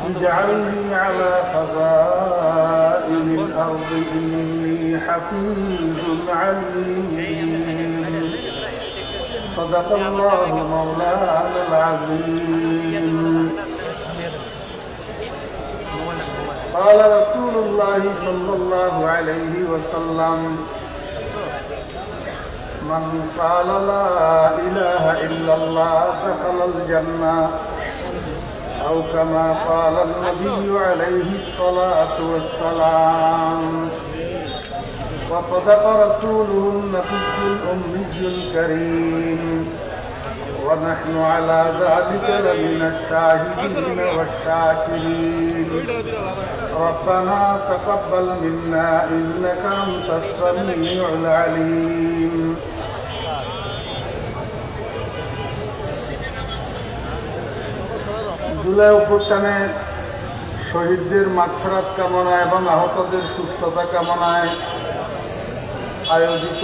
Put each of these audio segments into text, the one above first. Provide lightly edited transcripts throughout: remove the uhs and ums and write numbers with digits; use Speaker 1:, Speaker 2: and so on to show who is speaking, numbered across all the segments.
Speaker 1: اجعلني على خزائن الأرض إني حفيظ عليم صدق الله مولانا العظيم قال رسول الله صلى الله عليه وسلم من قال لا إله إلا الله دخل الجنة أو كما قال النبي عليه الصلاة والسلام وصدق رسوله النبي الأمي الكريم ونحن على ذلك لمن الشاهدين والشاكرين ربنا تقبل منا إنك أنت السميع العليم জুলাই উপস্থানে শহীদদের মাগফিরাত কামনা এবং আহতদের সুস্থতা কামনায় আয়োজিত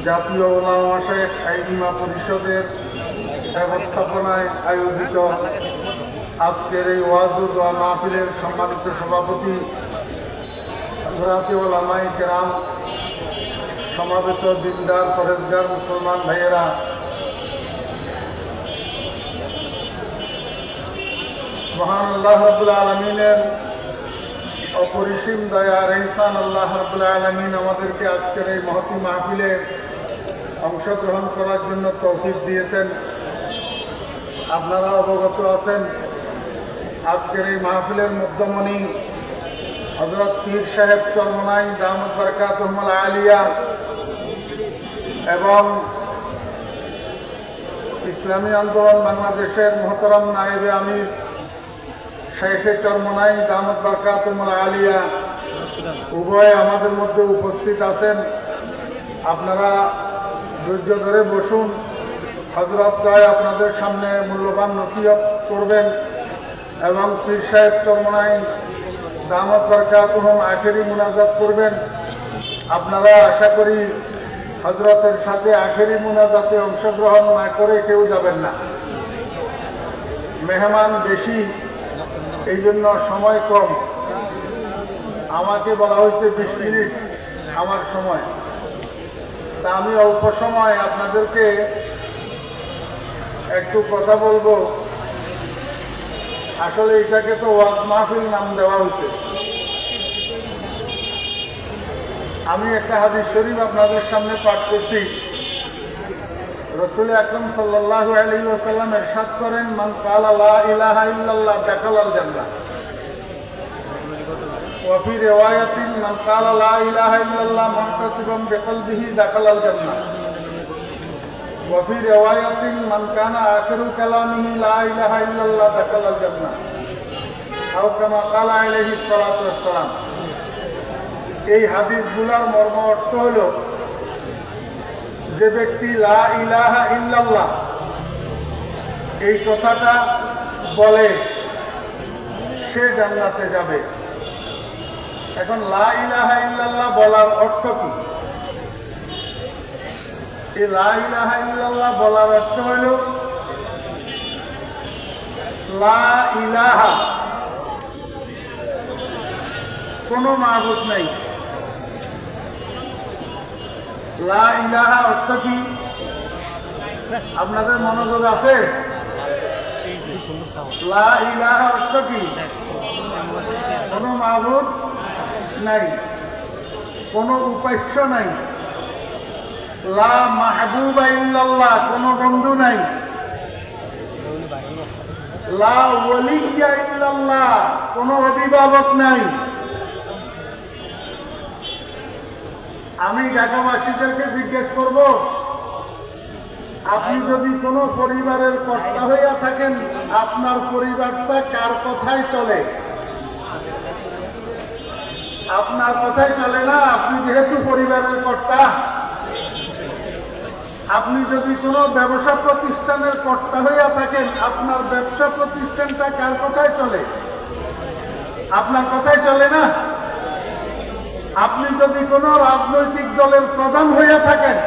Speaker 1: জাতীয় উলামা মাশায়েখ আইম্মা পরিষদের ব্যবস্থাপনায় আয়োজিত আজকের এই ওয়াজ ও দোয়া মাহফিলের সম্মানিত সভাপতি হযরত উলামায়ে কেরাম, সমাবেত দিনদার পরেজগার মুসলমান ভাইয়েরা, মহান আল্লাহ রাব্বুল আলামিনের অপরিসীম দয়ার ইহসান আল্লাহ রাব্বুল আলামিন আমাদেরকে আজকের এই মহতী মাহফিলে অংশগ্রহণ করার জন্য তৌফিক দিয়েছেন। আপনারা অবগত আছেন আজকের এই মাহফিলের মধ্যমণি হযরত পীর সাহেব চরমনাই দামাত বরকাতুহুল আলিয়া এবং ইসলামী আন্দোলন বাংলাদেশের মুহতারাম নায়েবে আমির শেখে চরমনাই দামাত বরকাতুহুল আলিয়া উভয় আমাদের মধ্যে উপস্থিত আছেন। আপনারা ধৈর্য ধরে বসুন। হযরত জয় আপনাদের সামনে মূল্যবান নসিহত করবেন এবং পীর সাহেব চরমনাই দামাত বরকাতুহুম আখেরি মুনাজাত করবেন। আপনারা আশা করি হযরতের সাথে আখেরি মুনাজাতে অংশগ্রহণ না করে কেউ যাবেন না। মেহমান বেশি, এই জন্য সময় কম। আমাকে বলা হয়েছে 20 মিনিট আমার সময়, তা আমি অল্প সময় আপনাদেরকে একটু কথা বলবো। আসলে এটাকে তো ওয়াজ মাহফিল নাম দেওয়া হয়েছে। আমি একটা হাদিস শরীফ আপনাদের সামনে পাঠ করছি। রাসূল আকরাম সাল্লাল্লাহু আলাইহি ওয়াসাল্লাম ইরশাদ করেন, মান ক্বালা লা ইলাহা ইল্লাল্লাহ দাখালাল জান্নাহ। ওয়া ফি রিওয়ায়াতিন মান ক্বালা লা ইলাহা ইল্লাল্লাহ মুহতাসিবান বিকলবিহি দাখালাল জান্নাহ। ওয়া ফি রিওয়ায়াতিন মান কানা আখিরু কালামিহি লা ইলাহা ইল্লাল্লাহ দাখালাল জান্নাহ আও কামা ক্বালা আলাইহিস সালাতু ওয়াস সালাম। এই হাদিসগুলোর মর্ম অর্থ হলো, যে ব্যক্তি লা ইলাহা ইল্লাল্লাহ এই কথাটা বলে সে জান্নাতে যাবে। এখন লা ইলাহা ইল্লাল্লাহ বলার অর্থ কি? এই লা ইলাহা ইল্লাল্লাহ বলার অর্থ হল লা ইলাহা, কোনো মাবুদ নাই। লা ইলাহা অর্থ কি আপনাদের মনোযোগ আছে? লা ইলাহা অর্থ কি? কোনো মাবুদ নাই, কোনো উপাস্য নাই। লা মাহবুবা ইল্লাল্লাহ, কোনো বন্ধু নাই। লা ওয়ালিয়্যা ইল্লাল্লাহ, কোনো অভিভাবক নাই। আমি ঢাকাবাসীদেরকে জিজ্ঞেস করব, আপনি যদি কোনো পরিবারের কর্তা হইয়া থাকেন, আপনার পরিবারটা কার কথায় চলে? আপনার কথাই চলে না। আপনি যেহেতু পরিবারের কর্তা, আপনি যদি কোনো ব্যবসা প্রতিষ্ঠানের কর্তা হইয়া থাকেন, আপনার ব্যবসা প্রতিষ্ঠানটা কার কথায় চলে? আপনার কথাই চলে না। আপনি যদি কোনো রাজনৈতিক দলের প্রধান হইয়া থাকেন,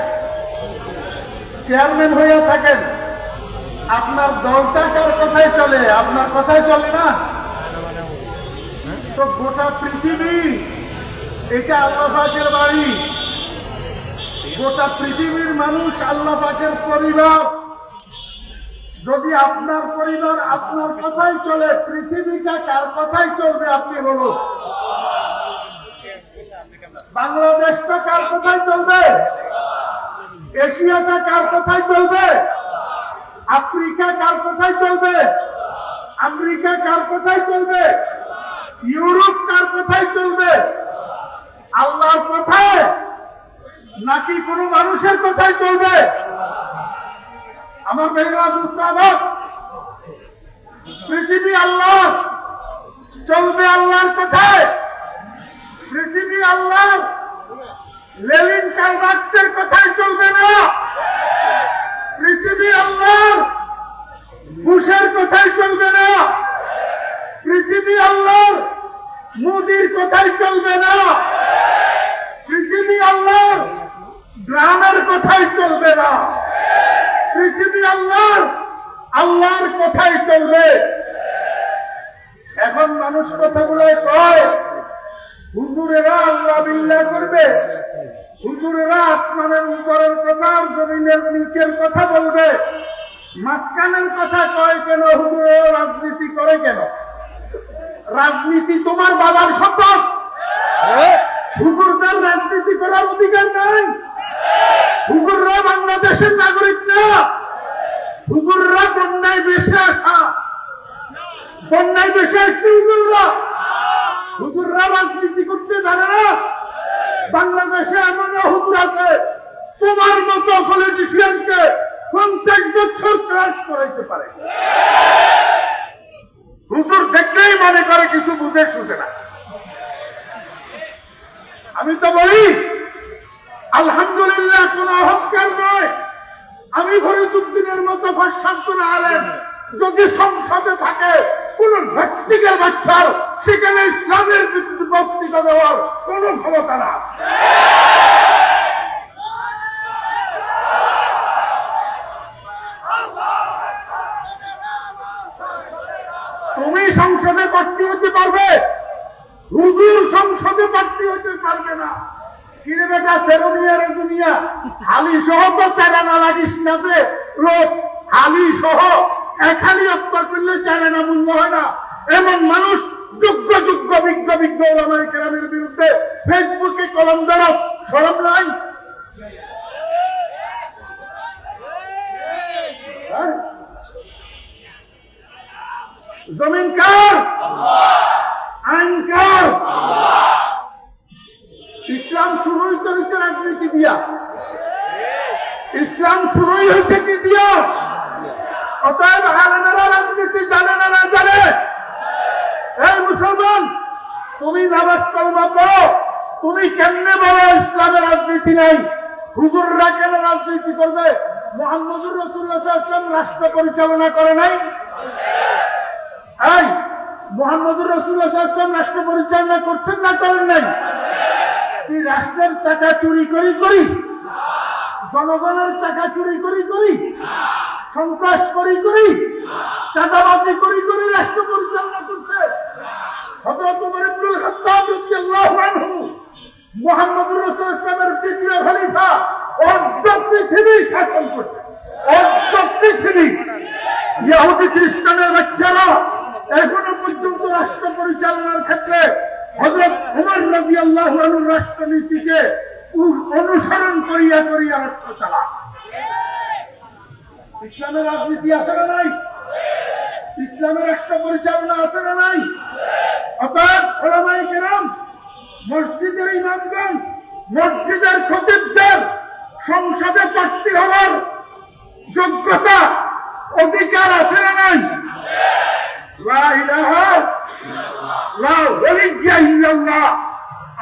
Speaker 1: চেয়ারম্যান হইয়া থাকেন, আপনার কথাই চলে না? তো গোটা পৃথিবী এটা আল্লাহ পাকের বাড়ি, গোটা পৃথিবীর মানুষ আল্লাহ পাকের পরিবার। যদি আপনার পরিবার আপনার কথাই চলে, পৃথিবীটা কার কথাই চলবে আপনি বলুন? বাংলাদেশটা কার কথাই চলবে? এশিয়াটা কার কথাই চলবে? আফ্রিকা কার কথাই চলবে? আমেরিকা কার কথাই চলবে? ইউরোপ কার কথাই চলবে? আল্লাহর কথায় নাকি কোন মানুষের কথাই চলবে? আমার ভাইরা মুসলমান, পৃথিবী আল্লাহ, চলবে আল্লাহর কথায়। পৃথিবী আল্লাহ, লেনিন কার্ল মার্কসের কথাই চলবে না। পৃথিবী আল্লাহ, বুশের কথাই চলবে না। পৃথিবী আল্লাহ, মোদির কথাই চলবে না। পৃথিবী আল্লাহ, ড্রামের কথাই চলবে না। পৃথিবী আল্লাহ, আল্লাহর কথাই চলবে। এখন মানুষ কথাগুলো কয় হুজুরেরা আল্লাহ বিল্লাহ করবে, হুজুরেরা আসমানের উপরের কথা আর জমিনের নিচের কথা বলবে, মাঝখানের কথা কয় কেন? হুজুরেরা রাজনীতি করে কেন? রাজনীতি তোমার বাবার সম্পদ। হুজুরদের রাজনীতি করার অধিকার নাই। হুজুররা বাংলাদেশের নাগরিক না। হুজুররা বন্যায় বেশি আসা, বন্যায় বেশি আসছে হুজুররা। হুজুররা রাজনীতি করতে জানে না। বাংলাদেশে এমন হুজুর আছে তোমার মতো পলিটিশিয়ানকে 50 বছর ক্লাস করাইতে পারে। হুজুর দেখলেই মনে করে কিছু বুঝে শুনে না। আমি তো বলি আলহামদুলিল্লাহ, কোন অহংকার নয়। আমি ফরিদউদ্দিনের মতো ভাষান্তর আলেম যদি সংসদে থাকে, কোন ভক্তিকের বাচ্চার সেখানে ইসলামের বিরুদ্ধে বক্তৃতা দেওয়ার কোন ক্ষমতা না। তুমি সংসদে প্রার্থী হতে পারবে, হুজুর সংসদে প্রার্থী হতে পারবে না। কিরে বেটা ফেরোনিয়া রে দুনিয়া, হালি সহ তো চারানা লাগিস না যে লোক, হালি সহ এখানি অত্যাচার করলে চারানা মূল্য হয় না। এমন মানুষ যোগ্য যোগ্য বিজ্ঞ বিজ্ঞ ওলামায়ে কেরামের বিরুদ্ধে ফেসবুকে কলম দেওয়া শরম নাই? জমিন কার? আইন কার? ইসলাম শুরুই তো হয়েছে রাজনীতি দিয়া। ইসলাম শুরুই হয়েছে কি দিয়া? অতএব আলেমেরা রাজনীতি জানে না, না জানে? এই মুসলমান, তুমি নামাজ কালেমা পড়ো, তুমি কেমনে বলো ইসলামের রাজনীতি নাই? হুজুররা কেন রাজনীতি করবে? মুহাম্মদুর রাসূলুল্লাহ সাল্লাল্লাহু আলাইহি ওয়াসাল্লাম রাষ্ট্র পরিচালনা করে নাই? এই মুহাম্মদুর রাসূলুল্লাহ সাল্লাল্লাহু আলাইহি ওয়াসাল্লাম রাষ্ট্র পরিচালনা করছেন না করেন নাই? কি রাষ্ট্রের টাকা চুরি করি, জনগণের টাকা চুরি করি, সন্ত্রাস করি, চাঁদাবাজি করি রাষ্ট্র পরিচালনা করছে? হযরত ওমর ইবনুল খাত্তাব রাদিয়াল্লাহু আনহু, মুহাম্মদুর রাসূলুল্লাহ ইসলামের দ্বিতীয় খলিফা, অর্ধ পৃথিবী শাসন করছে। অর্ধ পৃথিবী। ইহুদি খ্রিস্টানের বাচ্চারা এখনো পর্যন্ত রাষ্ট্র পরিচালনার ক্ষেত্রে হযরত ওমর রাদিয়াল্লাহু আনহুর রাষ্ট্রনীতিকে অনুসরণ করিয়া রাষ্ট্র চালায়। ইসলামের রাজনীতি আছে না নাই? ইসলামের রাষ্ট্র পরিচালনা আছে না নাই? অতএব ওলামায়ে কেরাম, মসজিদের ইমামগণ, মসজিদের খতিবদের সংসদে প্রার্থী হওয়ার যোগ্যতা অধিকার আছে না নাই? লা ইলাহা লা ওয়ালিয়া ইল্লাল্লাহ,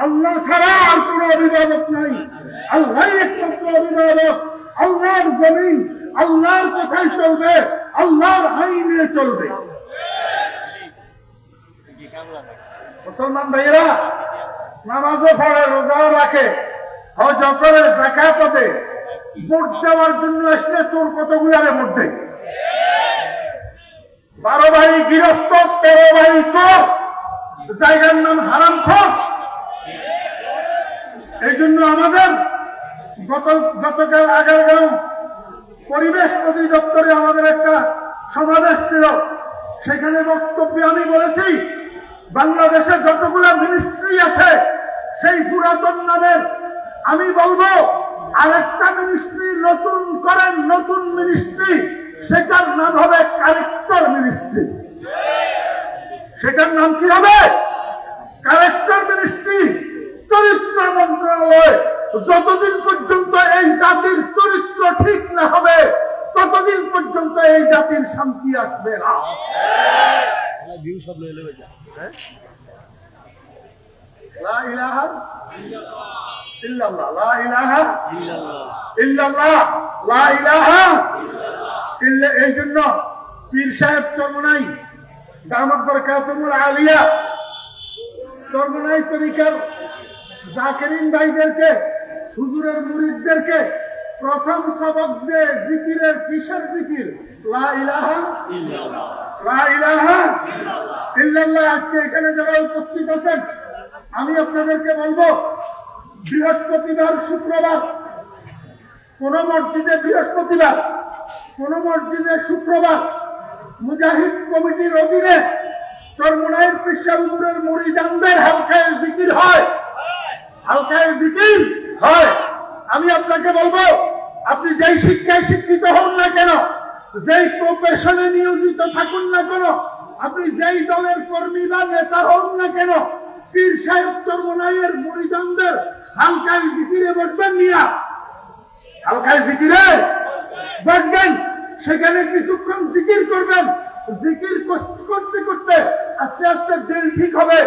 Speaker 1: আল্লাহ ছাড়া আর কোন অভিভাবক নাই। আল্লাহ একমাত্র অভিভাবক। আল্লাহর জমিন আল্লাহর কথাই চলবে, আল্লাহর আইনে চলবে। মুসলমান ভাইয়েরা নামাজও পড়ে, রোজাও রাখে, হজ করে, যাকাত দেয়, ভোট দেওয়ার জন্য আসলে চোর কতগুলারে ভোট দেয়। 12 ভাই গৃহস্থ, 13 ভাই চোর, জায়গার নাম হারামখোর। এই জন্য আমাদের গতকাল আগারগাঁও পরিবেশ অধিদপ্তরে আমাদের একটা সমাবেশ ছিল। সেখানে বক্তব্যে আমি বলেছি, বাংলাদেশে যতগুলো মিনিস্ট্রি আছে সেই পুরাতন নামের আমি বলবো আরেকটা মিনিস্ট্রি নতুন করেন, নতুন মিনিস্ট্রি, সেটার নাম হবে কারেক্টর মিনিস্ট্রি। সেটার নাম কি হবে? কারেক্টর মিনিস্ট্রি, চরিত্র মন্ত্রণালয়। যতদিন পর্যন্ত এই জাতির চরিত্র ঠিক না হবে ততদিন পর্যন্ত এই জাতির শান্তি আসবে না। লা ইলাহা ইল্লাল্লাহ, লা ইলাহা ইল্লাল্লাহ, লা ইলাহা ইল্লা। এই জন্য পীর সাহেব চরমনাই দামাত বরকাতুল আলিয়া চরমনাই তরিকার জাকিরিন ভাইদেরকে, হুজুরের মুরিদদেরকে প্রথম সবক দিয়ে জিকিরের, কিসের জিকির? লা ইলাহা ইল্লাল্লাহ, লা ইলাহা ইল্লাল্লাহ। আজকে এখানে যারা উপস্থিত আছেন, আমি আপনাদেরকে বলবো, বৃহস্পতিবার, শুক্রবার কোন মসজিদে, বৃহস্পতিবার কোন মসজিদে, শুক্রবার মুজাহিদ কমিটির অধীনে চরমনাইয়ের পীর হুজুরের মুরিদানদের হালকায় জিকির হয়, হালকায় জিকির হয়। আমি আপনাকে বলবো, আপনি যেই শিক্ষায় শিক্ষিত হন না কেন, যেই প্রফেশনে নিয়োজিত থাকুন না কেন, আপনি যেই দলের কর্মী বা নেতা হন না কেন, পীর সাহেব চরমনাইয়ের মুরিদানদের হালকায় জিকিরে বসবেন, নিয়া হালকায় জিকিরে বসবেন। সেখানে কিছুক্ষণ জিকির করবেন। জিকির করতে করতে আস্তে আস্তে দিল ঠিক হবে।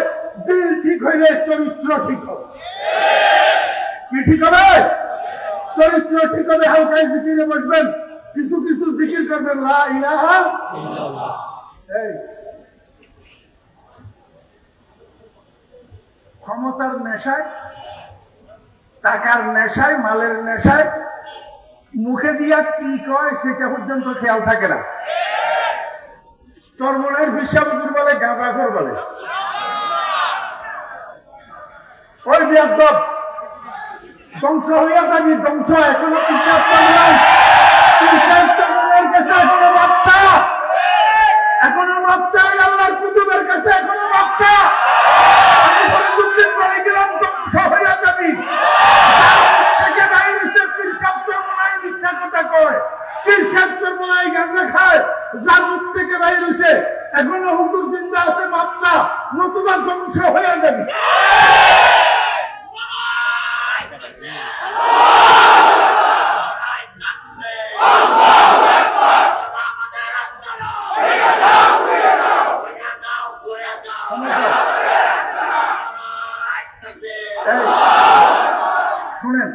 Speaker 1: দিল ঠিক হইলে চরিত্র ঠিক হবে। কি ঠিক হবে? চরিত্র ঠিক হবে। হালকায় জিকিরে বসবেন, কিছু কিছু জিকির করবেন, লা ইলাহা ইল্লাল্লাহ। ক্ষমতার নেশায়, টাকার নেশায়, মালের নেশায় মুখে দিয়া কি কয় সেটা পর্যন্ত খেয়াল থাকে না। চরমনাইয়ের হিসাব বলে, গাঁজাখোর বলে। ওই বিয়াদব ধ্বংস হইয়া যাবি, ধ্বংস। এখনো হিসাব নাই, হিসাব চরমনাইয়ের কাছে এখনো বার্তা, এখনো বার্তা আল্লাহর কুতুবের কাছে, এখনো বার্তা। দুদিন পরে গেলাম, ধ্বংস হইয়া যাবি। যার মুখ থেকে বাইর হইছে এখনো হুজুর জিন্দা আছে, মাত্রা নতুবা ধ্বংস হয়ে যাবে। শুনেন,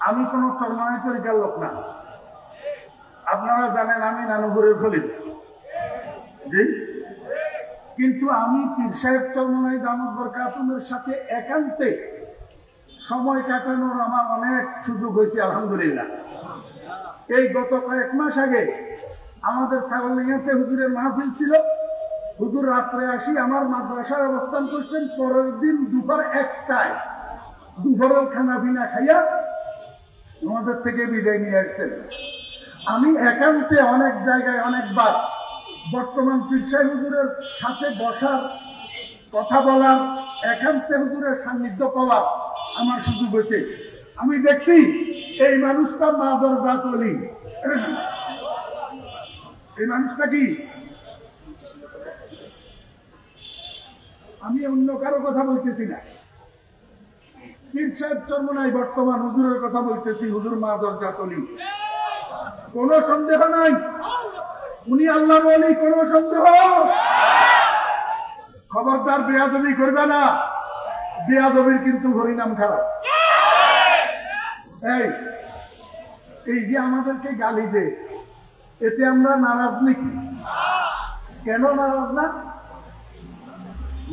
Speaker 1: আমি কোন চরমনাই তরিকার লোক না। আপনারা জানেন আমি নানুপুরের খলিল, জি। কিন্তু আমি পীর সাহেব চরমনাই দামাত বরকাতুহুর সাথে একান্তে সময় কাটানোর আমার অনেক সুযোগ হয়েছে, আলহামদুলিল্লাহ। এই গত কয়েক মাস আগে আমাদের ছাগলডিঙ্গাতে হুজুরের মাহফিল ছিল। হুজুর রাত্রে আসি আমার মাদ্রাসায় অবস্থান করছেন। পরের দিন দুপুর 1টায় দুপুরের খানা পিনা খাইয়া আমাদের থেকে বিদায় নিয়ে আসছেন। আমি একান্তে অনেক জায়গায় অনেকবার বর্তমান পীর সাহেব হুজুরের সাথে বসার, কথা বলার, একান্তে হুজুরের সান্নিধ্য পাওয়ার আমার সুযোগ হয়েছে। আমি দেখছি এই মানুষটা মাদর জাতলি। এই মানুষটা কি? আমি অন্য কারো কথা বলতেছি না, পীর সাহেব চরমনাই বর্তমান হুজুরের কথা বলতেছি। হুজুর মাদর জাতলি, কোন সন্দেহ নাই, উনি আল্লাহর ওলি, কোন সন্দেহ। খবরদার বেয়াদবি করবে না, বেয়াদবির কিন্তু হরিনাম খারাপ। এই যে আমাদেরকে গালি দে, এতে আমরা নারাজ নাকি? কেন নারাজ না?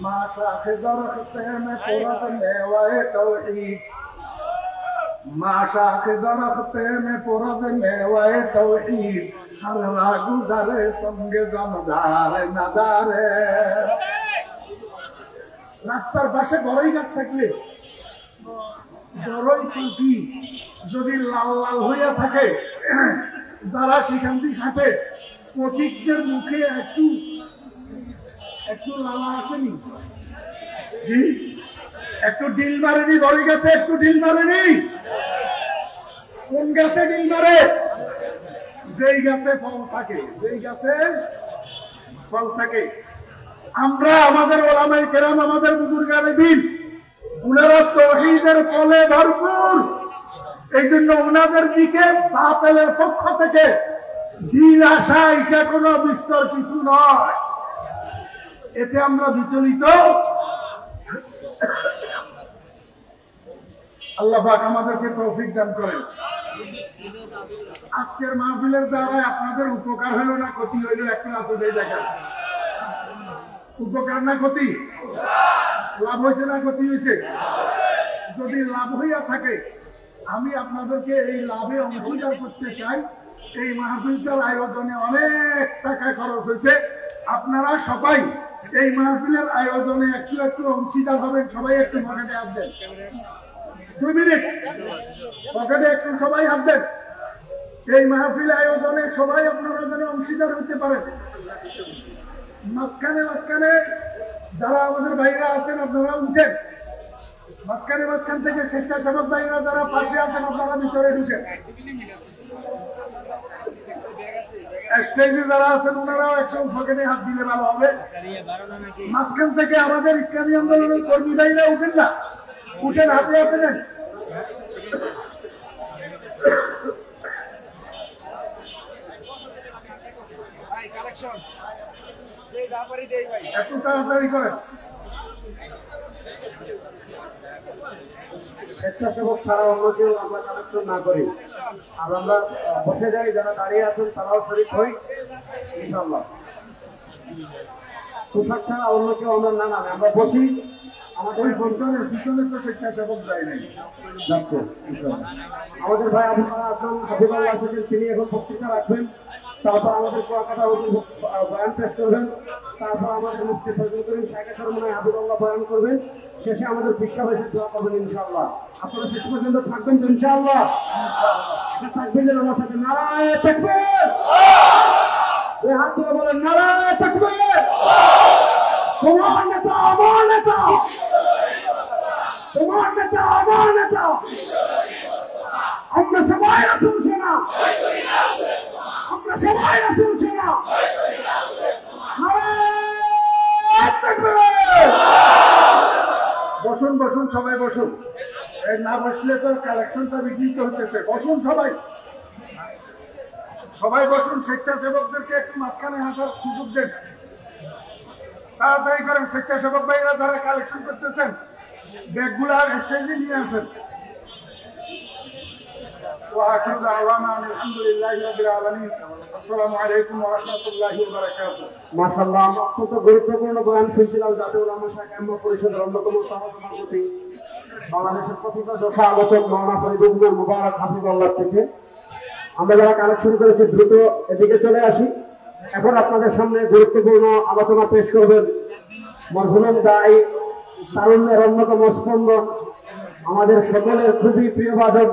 Speaker 1: মা শাখে দরখতে মে পুরাত মেওয়ায়ে তাওহীদ, মা শাখে দরখতে মে পুরাত মেওয়ায়ে তাওহীদ, হারা গুজারে সঙ্গে জনদারে নাদারে। রাস্তার পাশে বড়ই গাছ থাকলে বড়ই পাখি যদি লাল লাল হইয়া থাকে, যারা সেখান থেকে হাঁটে পথিকদের মুখে একটু একটু লালা আসেনি? একটু ডিল মারেনি বড়ই গাছে? একটু ডিল মারেনি? কোন গাছে ডিল মারে? যেই গাছে ফল থাকে, যেই গাছে ফল থাকে। আমরা আমাদের ওলামায়ে কেরাম, আমাদের বুজুর্গানে দিন, উনারা তাওহীদের ফলে ভরপুর। এই জন্য ওনাদের দিকে বাতিলের পক্ষ থেকে দিল আসা এটা কোনো বিস্তর কিছু নয়। এতে আমরা বিচলিত। আল্লাহ পাক আমাদেরকে তৌফিক দান করেন। আজকের মাহফিলের দ্বারা আপনাদের উপকার হলো না ক্ষতি হইল? একটু আপনাদের দেখেন, উপকার না ক্ষতি? লাভ হয়েছে না ক্ষতি হয়েছে? যদি লাভ হইয়া থাকে, আমি আপনাদেরকে এই লাভে অংশীদার করতে চাই। এই মাহফিলটার আয়োজনে অনেক টাকা খরচ হয়েছে। আপনারা সবাই এই মাহফিলের আয়োজনে একটু একটু অংশীদার হবেন। সবাই একটু পকেটে হাত দেন, 2 মিনিট পকেটে একটু সবাই হাত দেন। এই মাহফিল আয়োজনে সবাই আপনারা যেন অংশীদার হতে পারেন। মাঝখানে মাঝখানে যারা আমাদের ভাইরা আছেন আপনারা উঠেন। মাঝখান থেকে স্বেচ্ছাসেবক ভাইরা যারা পাশে আছেন আপনারা ভিতরে ঢুকেন। স্টেজে যারা আছেন ওনারাও একটু পকেটে হাত দিলে ভালো হবে। মাঝখান থেকে আমাদের ইসলামী আন্দোলনের কর্মী ভাইরা উঠেন না, উঠেন, হাতে হাতে নেন। একটু তাড়াতাড়ি করেন।
Speaker 2: স্বেচ্ছাসেবক ছাড়া অন্য কেউ আমরা কালেকশন না করি, আর আমরা বসে যাই, যারা দাঁড়িয়ে আছেন তারাও শরীর হই ইনশাল্লাহ। পোশাক ছাড়া অন্য কেউ আমরা না নামে, আমরা বসি। আমাদের
Speaker 1: পিছনে তো স্বেচ্ছাসেবক যায় নাই।
Speaker 2: আমাদের ভাই হাবিবুল্লাহ আছেন, তিনি এখন বক্তৃতা রাখবেন। তারপর আমাদের কুয়াকাটা বয়ান পেশ করবেন। তারপর আমাদের মুফতি ফজলুল করিম শাইখে চরমনায় হাবিবুল্লাহ বয়ান করবেন। শেষে আমাদের বিশ্বাসের দোয়া করবেন ইনশাআল্লাহ। আপনারা শেষ পর্যন্ত থাকবেন তো ইনশাআল্লাহ? থাকবেন যেন আমার সাথে নারায়ে তাকবীর, এই হাত তুলে বলেন নারায়ে তাকবীর। তোমার নেতা আমার নেতা, তোমার নেতা আমার নেতা, আমরা সবাই রাসূল সেনা, আমরা সবাই রাসূল সেনা।
Speaker 1: বসুন বসুন, সবাই বসুন। না বসলে তো কালেকশনটা বিঘ্নিত হতেছে। বসুন সবাই, সবাই বসুন। স্বেচ্ছাসেবকদেরকে একটু মাঝখানে হাঁটার সুযোগ দেন। তাড়াতাড়ি করেন। স্বেচ্ছাসেবক ভাইরা যারা কালেকশন করতেছেন ব্যাগগুলো স্টেজে নিয়ে আসেন। وآخر دعوانا أن الحمد لله رب العالمين السلام عليكم ورحمة الله وبركاته।
Speaker 2: মাশাআল্লাহ, আমরা অত্যন্ত গুরুত্বপূর্ণ বয়ান শুনছিলাম জাতীয় উলামা শাখায় পরিষদের অন্যতম সভাপতি বাংলাদেশের প্রথিত যশা আলোচক মাওলানা ফরিদুল মুবারক হাফিজাল্লাহ থেকে। আমরা যারা কালেকশন করেছি দ্রুত এদিকে চলে আসি। এখন আপনাদের সামনে গুরুত্বপূর্ণ আলোচনা পেশ করবেন মরহুম দায়ী, তারুণ্যের অন্যতম স্পন্দন, আমাদের সকলের খুবই প্রিয় বাদক